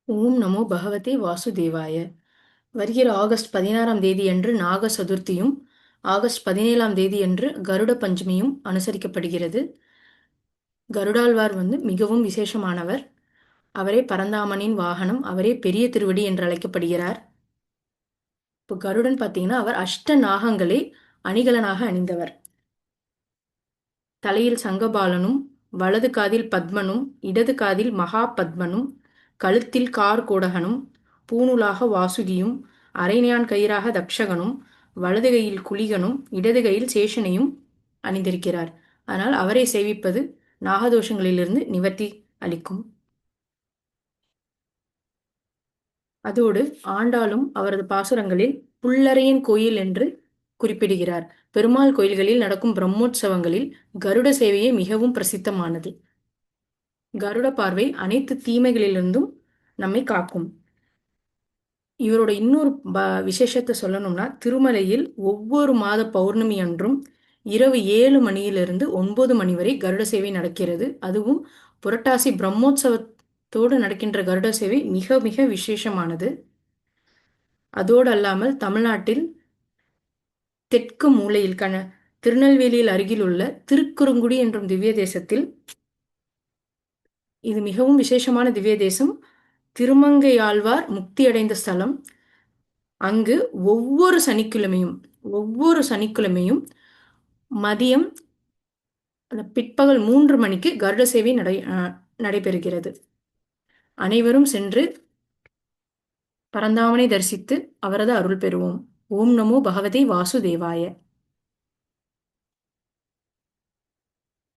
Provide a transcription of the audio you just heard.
ஓம் நமோ பகவதே வாசுதேவாய. வருகிற ஆகஸ்ட் 16ஆம் தேதியன்று நாக சதுர்த்தியும், ஆகஸ்ட் 17ஆம் தேதியன்று கருட பஞ்சமியும் அனுசரிக்கப்படுகிறது. கருடாழ்வார் மிகவும் விசேஷமானவர். அவரே பரந்தாமனின் வாகனம். அவரே பெரிய திருவடி என்று அழைக்கப்படுகிறார். இப்போ கருடன் பார்த்தீங்கன்னா, அவர் அஷ்ட நாகங்களை அணிகலனாக அணிந்தவர். தலையில் சங்கபாலனும், வலது காதில் பத்மனும், இடது காதில் மகா பத்மனும், கழுத்தில் கார்கோடகனும், பூணுலாக வாசுகியும், அரைஞாண் கயிறாக தக்ஷகனும், வலது கையில் குளிகனும், இடது கையில் சேஷனையும் அணிந்திருக்கிறார். ஆனால் அவரை சேவிப்பது நாகதோஷங்களிலிருந்து நிவர்த்தி அளிக்கும். அதோடு ஆண்டாளும் அவரது பாசுரங்களில் புல்லரையன் கோயில் என்று குறிப்பிடுகிறார். பெருமாள் கோயில்களில் நடக்கும் பிரம்மோற்சவங்களில் கருட சேவையே மிகவும் பிரசித்தமானது. கருட பார்வை அனைத்து தீமைகளிலிருந்தும் நம்மை காக்கும். இவரோட இன்னொரு விசேஷத்தை சொல்லணும்னா, திருமலையில் ஒவ்வொரு மாத பௌர்ணமி அன்றும் இரவு 7 மணியிலிருந்து 9 மணி வரை கருட சேவை நடக்கிறது. அதுவும் புரட்டாசி பிரம்மோற்சவத்தோடு நடக்கின்ற கருட சேவை மிக மிக விசேஷமானது. அதோடு அல்லாமல் தமிழ்நாட்டில் தெற்கு மூலையில் திருநெல்வேலியில் அருகில் உள்ள திருக்குறுங்குடி என்றும் திவ்ய தேசத்தில், இது மிகவும் விசேஷமான திவ்ய தேசம். திருமங்கையாழ்வார் முக்தியடைந்த ஸ்தலம். அங்கு ஒவ்வொரு சனிக்கிழமையும் மதியம் பிற்பகல் 3 மணிக்கு கருட சேவை நடைபெறுகிறது. அனைவரும் சென்று பரந்தாமனை தரிசித்து அவரது அருள் பெறுவோம். ஓம் நமோ பகவதே வாசுதேவாய.